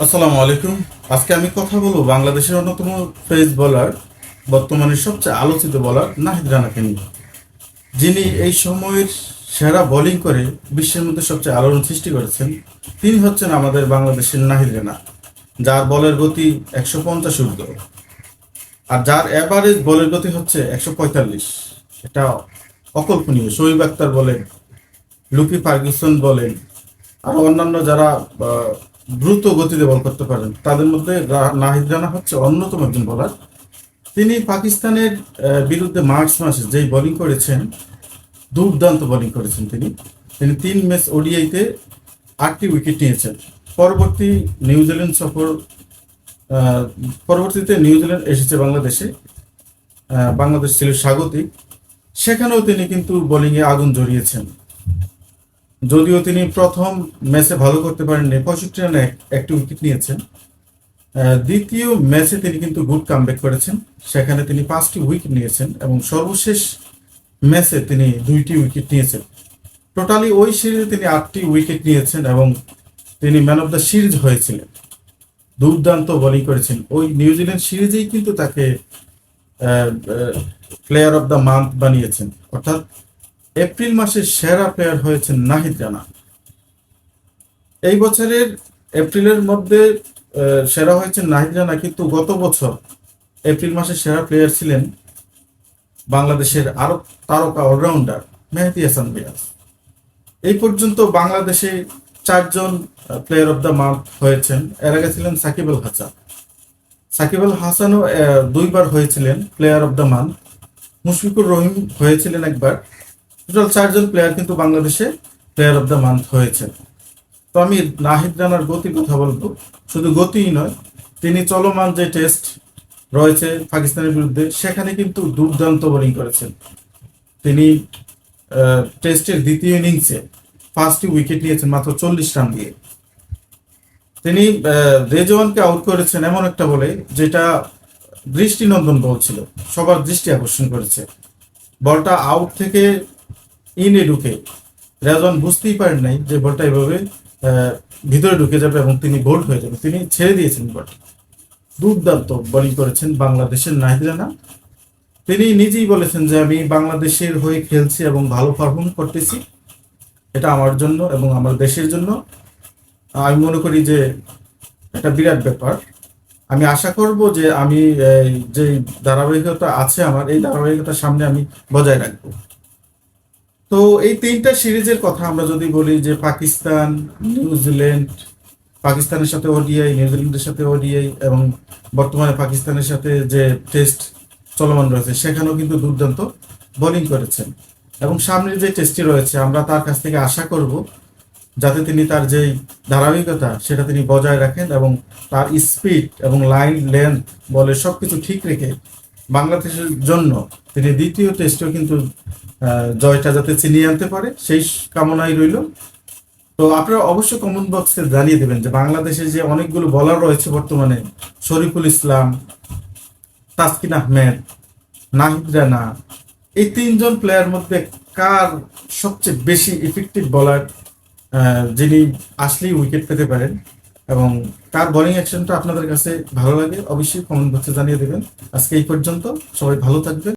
আসসালামু আলাইকুম। আজকে আমি কথা বলবো বাংলাদেশের অন্যতম পেস বোলার, বর্তমানে সবচেয়ে আলোচিত বোলার নাহিদ রানাকে নিয়ে, যিনি এই সময়ের সেরা বোলিং করে বিশ্বের মধ্যে সবচেয়ে আলোড়ন সৃষ্টি করেছেন। তিনি হচ্ছেন আমাদের বাংলাদেশের নাহিদ রানা, যার বলের গতি 150 ঊর্ধ্ব, আর যার অ্যাভারেজ বলের গতি হচ্ছে 145। এটা অকল্পনীয়। শোয়েব আক্তার বলেন, লুকি ফার্গুসন বলেন, আরো অন্যান্য যারা দ্রুত গতিতে বল করতে পারেন, তাদের মধ্যে নাহিদ রানা হচ্ছে অন্যতম একজন বোলার। তিনি পাকিস্তানের বিরুদ্ধে মার্চ মাসে যেই বোলিং করেছেন, দুর্দান্ত বোলিং করেছেন তিনি। তিনি 3 ম্যাচ ওডিআইতে 8টি উইকেট নিয়েছেন। পরবর্তী নিউজিল্যান্ড সফর, আহ, পরবর্তীতে নিউজিল্যান্ড এসেছে বাংলাদেশে। বাংলাদেশ ছিল স্বাগতিক। সেখানেও তিনি কিন্তু বোলিংয়ে আগুন ঝরিয়েছেন। যদিও তিনি প্রথম ম্যাচে ভালো করতে পারেননি, 65 রানে একটি উইকেট নিয়েছেন। দ্বিতীয় ম্যাচে তিনি কিন্তু গুড কামব্যাক করেছেন। সেখানে তিনি 5টি উইকেট নিয়েছেন এবং সর্বশেষ ম্যাচে তিনি 2টি উইকেট নিয়েছেন। টোটালি ওই সিরিজে তিনি 8টি উইকেট নিয়েছেন এবং তিনি ম্যান অফ দ্য সিরিজ হয়েছিলেন। দুর্দান্ত বোলিং করেছেন। ওই নিউজিল্যান্ড সিরিজেই কিন্তু তাকে প্লেয়ার অফ দ্য মান্থ বানিয়েছেন, অর্থাৎ এপ্রিল মাসের সেরা প্লেয়ার হয়েছেন নাহিদ রানা। এই বছরের এপ্রিলের মধ্যে সেরা হয়েছেন নাহিদ রানা, কিন্তু গত বছর এপ্রিল মাসে সেরা প্লেয়ার ছিলেন বাংলাদেশের আরো তারকা অলরাউন্ডার মেহেদী হাসান মিরাজ। এই পর্যন্ত বাংলাদেশে 4জন প্লেয়ার অফ দ্য মান্থ হয়েছেন। এর আগে ছিলেন সাকিব আল হাসান। সাকিব আল হাসানও 2বার হয়েছিলেন player of the month. Mushfiqur Rahim হয়েছিলেন একবার। টোটাল 4জন প্লেয়ার কিন্তু বাংলাদেশে প্লেয়ার অফ দ্য মান্থ হয়েছেন। তো আমি নাহিদ রানার গতির কথা বলবো। শুধু গতিই নয়, তিনি চলমান যে টেস্ট রয়েছে পাকিস্তানের বিরুদ্ধে, সেখানে কিন্তু দুর্দান্ত বোলিং করেছেন। তিনি টেস্টের দ্বিতীয় ইনিংসে 5টি উইকেট নিয়েছেন মাত্র 40 রান দিয়ে। তিনি রেজওয়ানকে আউট করেছেন এমন একটা বলে, যেটা দৃষ্টিনন্দন বল ছিল, সবার দৃষ্টি আকর্ষণ করেছে। বলটা আউট থেকে ইনে ঢুকে রেজওয়ান বুঝতেই পারেন নাই যে বলটা এভাবে ভিতরে ঢুকে যাবে এবং তিনি বোল্ড হয়ে যাবে। তিনি ছেড়ে দিয়েছেন বল। দুর্দান্ত বোলিং করেছেন বাংলাদেশের নাহিদ রানা। তিনি নিজেই বলেছেন যে আমি বাংলাদেশের হয়ে খেলছি এবং ভালো পারফর্ম করতেছি, এটা আমার জন্য এবং আমার দেশের জন্য আমি মনে করি যে এটা বিরাট ব্যাপার। আমি আশা করব যে আমি যে ধারাবাহিকতা আছে আমার, এই ধারাবাহিকতার সামনে আমি বজায় রাখবো। তো এই 3টা সিরিজের কথা আমরা যদি বলি, যে পাকিস্তান, নিউজিল্যান্ড, পাকিস্তানের সাথে ওডিআই, নিউজিল্যান্ডের সাথে ওডিআই এবং বর্তমানে পাকিস্তানের সাথে যে টেস্ট চলমান রয়েছে, সেখানেও কিন্তু দুর্দান্ত বোলিং করেছেন। এবং সামনের যে টেস্টটি রয়েছে, আমরা তার কাছ থেকে আশা করব যাতে তিনি তার যেই ধারাবাহিকতা সেটা তিনি বজায় রাখেন এবং তার স্পিড এবং লাইন লেন্থ বলে সবকিছু ঠিক রেখে বাংলাদেশের জন্য তিনি দ্বিতীয় টেস্টেও কিন্তু জয়টা যাতে ছিনিয়ে আনতে পারে, সেই কামনাই রইল। তো আপনারা অবশ্যই কমেন্ট বক্সে জানিয়ে দেবেন যে বাংলাদেশে যে অনেকগুলো বলার রয়েছে বর্তমানে, শরীফুল ইসলাম, তাসকিন আহমেদ, নাহিদ রানা, এই 3জন প্লেয়ার মধ্যে কার সবচেয়ে বেশি ইফেক্টিভ বলার, যিনি আসলেই উইকেট পেতে পারেন, এবং কার বোলিং অ্যাকশনটা আপনাদের কাছে ভালো লাগে, অবশ্যই কমেন্ট বক্সে জানিয়ে দেবেন। আজকে এই পর্যন্ত, সবাই ভালো থাকবেন।